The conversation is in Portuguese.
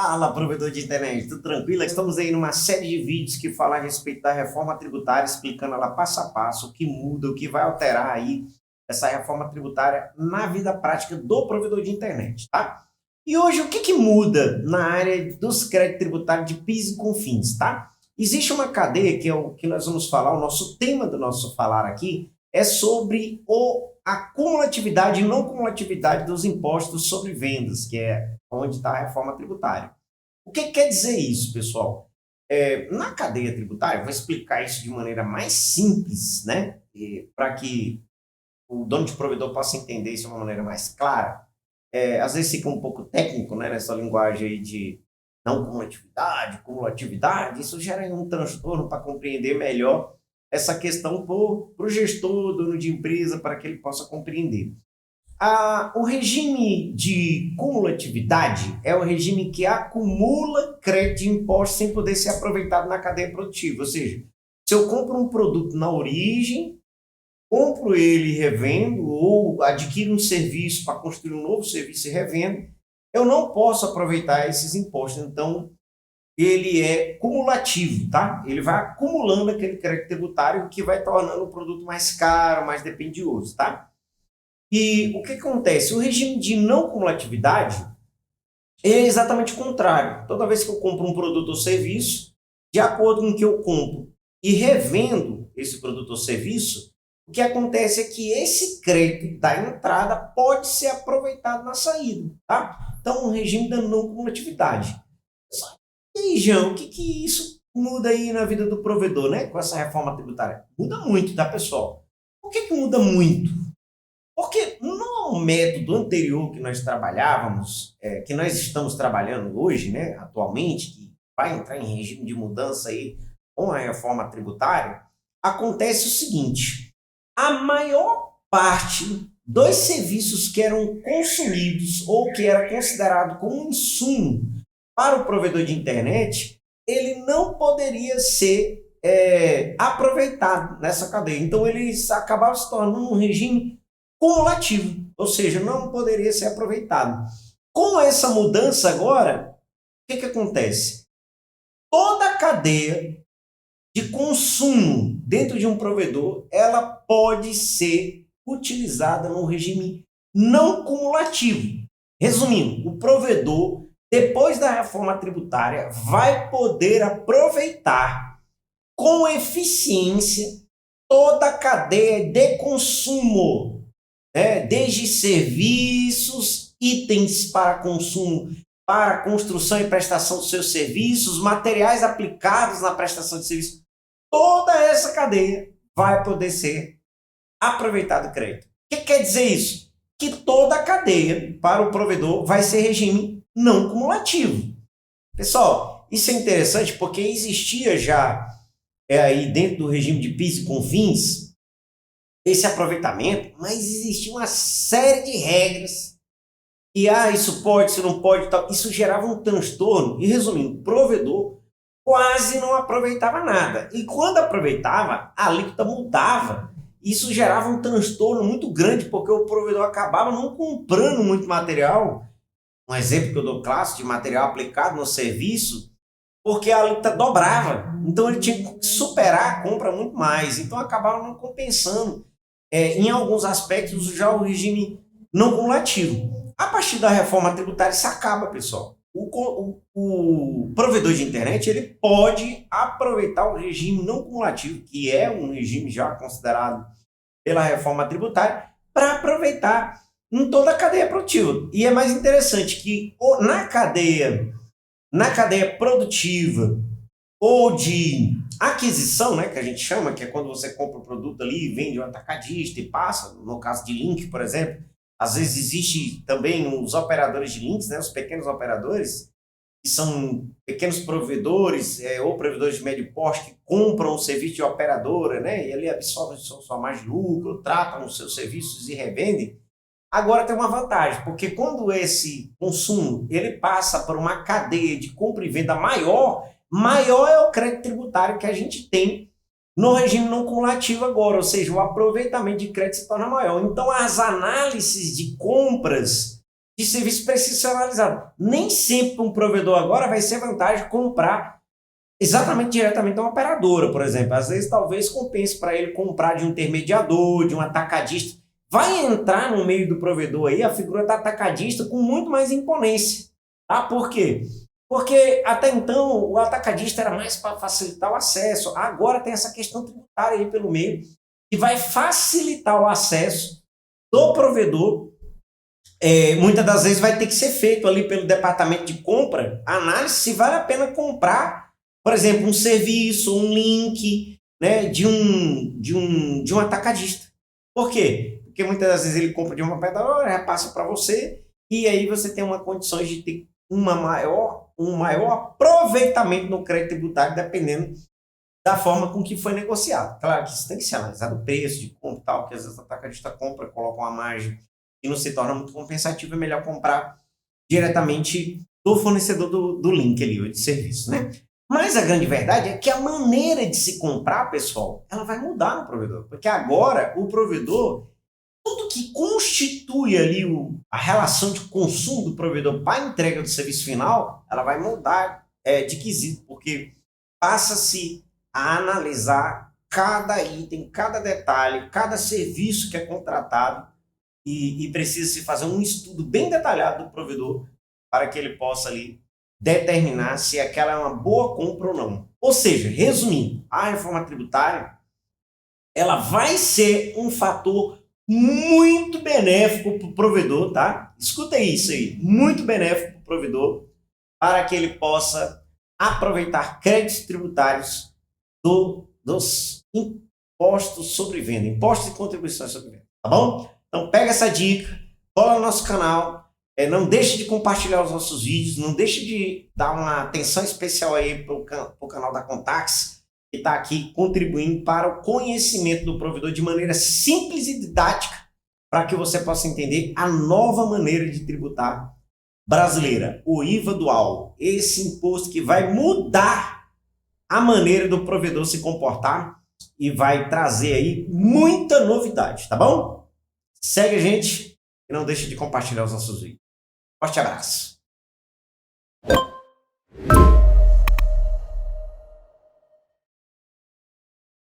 Fala, provedor de internet, tudo tranquilo? Estamos aí numa série de vídeos que falam a respeito da reforma tributária, explicando ela passo a passo, o que muda, o que vai alterar aí essa reforma tributária na vida prática do provedor de internet, tá? E hoje, o que muda na área dos créditos tributários de PIS e COFINS, tá? Existe uma cadeia, que é o que nós vamos falar, o nosso tema do nosso falar aqui, é sobre a cumulatividade e não cumulatividade dos impostos sobre vendas, que é onde está a reforma tributária. O que quer dizer isso, pessoal? Na cadeia tributária, vou explicar isso de maneira mais simples, né? Para que o dono de provedor possa entender isso de uma maneira mais clara. Às vezes fica um pouco técnico, né, nessa linguagem aí de não cumulatividade, isso gera um transtorno para compreender melhor essa questão para o gestor, dono de empresa, para que ele possa compreender. O regime de cumulatividade é o regime que acumula crédito de imposto sem poder ser aproveitado na cadeia produtiva. Ou seja, se eu compro um produto na origem, compro ele e revendo, ou adquiro um serviço para construir um novo serviço e revendo, eu não posso aproveitar esses impostos. Então, ele é cumulativo, tá? Ele vai acumulando aquele crédito tributário, que vai tornando o produto mais caro, mais dispendioso, tá? E o que acontece? O regime de não cumulatividade é exatamente o contrário. Toda vez que eu compro um produto ou serviço, de acordo com o que eu compro e revendo esse produto ou serviço, o que acontece é que esse crédito da entrada pode ser aproveitado na saída, tá? Então, o regime da não cumulatividade. E aí, Jean, o que isso muda aí na vida do provedor, né? Com essa reforma tributária? Muda muito, tá, pessoal? Por que muda muito? Porque no método anterior que nós trabalhávamos, que nós estamos trabalhando hoje, né, atualmente, que vai entrar em regime de mudança aí com a reforma tributária, acontece o seguinte: a maior parte dos serviços que eram consumidos ou que era considerado como um insumo para o provedor de internet, ele não poderia ser aproveitado nessa cadeia. Então, ele acabava se tornando um regime cumulativo, ou seja, não poderia ser aproveitado. Com essa mudança agora, o que acontece? Toda a cadeia de consumo dentro de um provedor, ela pode ser utilizada no regime não cumulativo. Resumindo, o provedor, depois da reforma tributária, vai poder aproveitar com eficiência toda a cadeia de consumo, desde serviços, itens para consumo, para construção e prestação dos seus serviços, materiais aplicados na prestação de serviço. Toda essa cadeia vai poder ser aproveitada do crédito. O que quer dizer isso? Que toda a cadeia para o provedor vai ser regime não cumulativo. Pessoal, isso é interessante porque existia já aí dentro do regime de PIS e COFINS esse aproveitamento, mas existia uma série de regras e isso pode, isso não pode, tal. Isso gerava um transtorno e, resumindo, o provedor quase não aproveitava nada. E quando aproveitava, a alíquota mudava. Isso gerava um transtorno muito grande, porque o provedor acabava não comprando muito material. Um exemplo que eu dou clássico de material aplicado no serviço, porque a alíquota dobrava. Então ele tinha que superar a compra muito mais. Então acabava não compensando. Em alguns aspectos, já o regime não cumulativo. A partir da reforma tributária, isso acaba, pessoal. O provedor de internet, ele pode aproveitar o regime não cumulativo, que é um regime já considerado pela reforma tributária, para aproveitar em toda a cadeia produtiva. E é mais interessante que na cadeia produtiva ou de aquisição, né, que a gente chama, que é quando você compra o produto ali, vende um atacadista e passa, no caso de link, por exemplo. Às vezes existe também os operadores de links, né, os pequenos operadores, que são pequenos provedores ou provedores de médio porte que compram o serviço de operadora, né, e ali absorvem sua margem de lucro, tratam os seus serviços e revendem. Agora tem uma vantagem, porque quando esse consumo ele passa por uma cadeia de compra e venda maior é o crédito tributário que a gente tem no regime não cumulativo agora, ou seja, o aproveitamento de crédito se torna maior. Então, as análises de compras de serviço precisa ser analisado. Nem sempre um provedor agora vai ser vantagem comprar exatamente diretamente de uma operadora, por exemplo. Às vezes talvez compense para ele comprar de um intermediador, de um atacadista. Vai entrar no meio do provedor aí a figura do atacadista com muito mais imponência. Tá? Por quê? Porque até então o atacadista era mais para facilitar o acesso. Agora tem essa questão tributária aí pelo meio, que vai facilitar o acesso do provedor. Muitas das vezes vai ter que ser feito ali pelo departamento de compra a análise se vale a pena comprar, por exemplo, um serviço, um link, né, de um atacadista. Por quê? Porque muitas das vezes ele compra de uma operadora, repassa para você, e aí você tem uma condição de ter um maior aproveitamento no crédito tributário, dependendo da forma com que foi negociado. Claro que isso tem que ser analisado, o preço de compra e tal, porque às vezes o atacadista compra, coloca uma margem e não se torna muito compensativo, é melhor comprar diretamente do fornecedor do link ali, ou de serviço, né? Mas a grande verdade é que a maneira de se comprar, pessoal, ela vai mudar no provedor. Porque agora o provedor, tudo que constitui ali a relação de consumo do provedor para a entrega do serviço final, ela vai mudar de quesito, porque passa-se a analisar cada item, cada detalhe, cada serviço que é contratado e precisa se fazer um estudo bem detalhado do provedor para que ele possa ali determinar se aquela é uma boa compra ou não. Ou seja, resumindo, a reforma tributária ela vai ser um fator muito benéfico para o provedor, tá? Escuta isso aí, muito benéfico para o provedor para que ele possa aproveitar créditos tributários dos impostos sobre venda, impostos e contribuições sobre venda, tá bom? Então pega essa dica, cola no nosso canal, não deixe de compartilhar os nossos vídeos, não deixe de dar uma atenção especial aí para o canal da Contax, que está aqui contribuindo para o conhecimento do provedor de maneira simples e didática, para que você possa entender a nova maneira de tributar brasileira, o IVA dual, esse imposto que vai mudar a maneira do provedor se comportar e vai trazer aí muita novidade, tá bom? Segue a gente e não deixe de compartilhar os nossos vídeos. Forte abraço!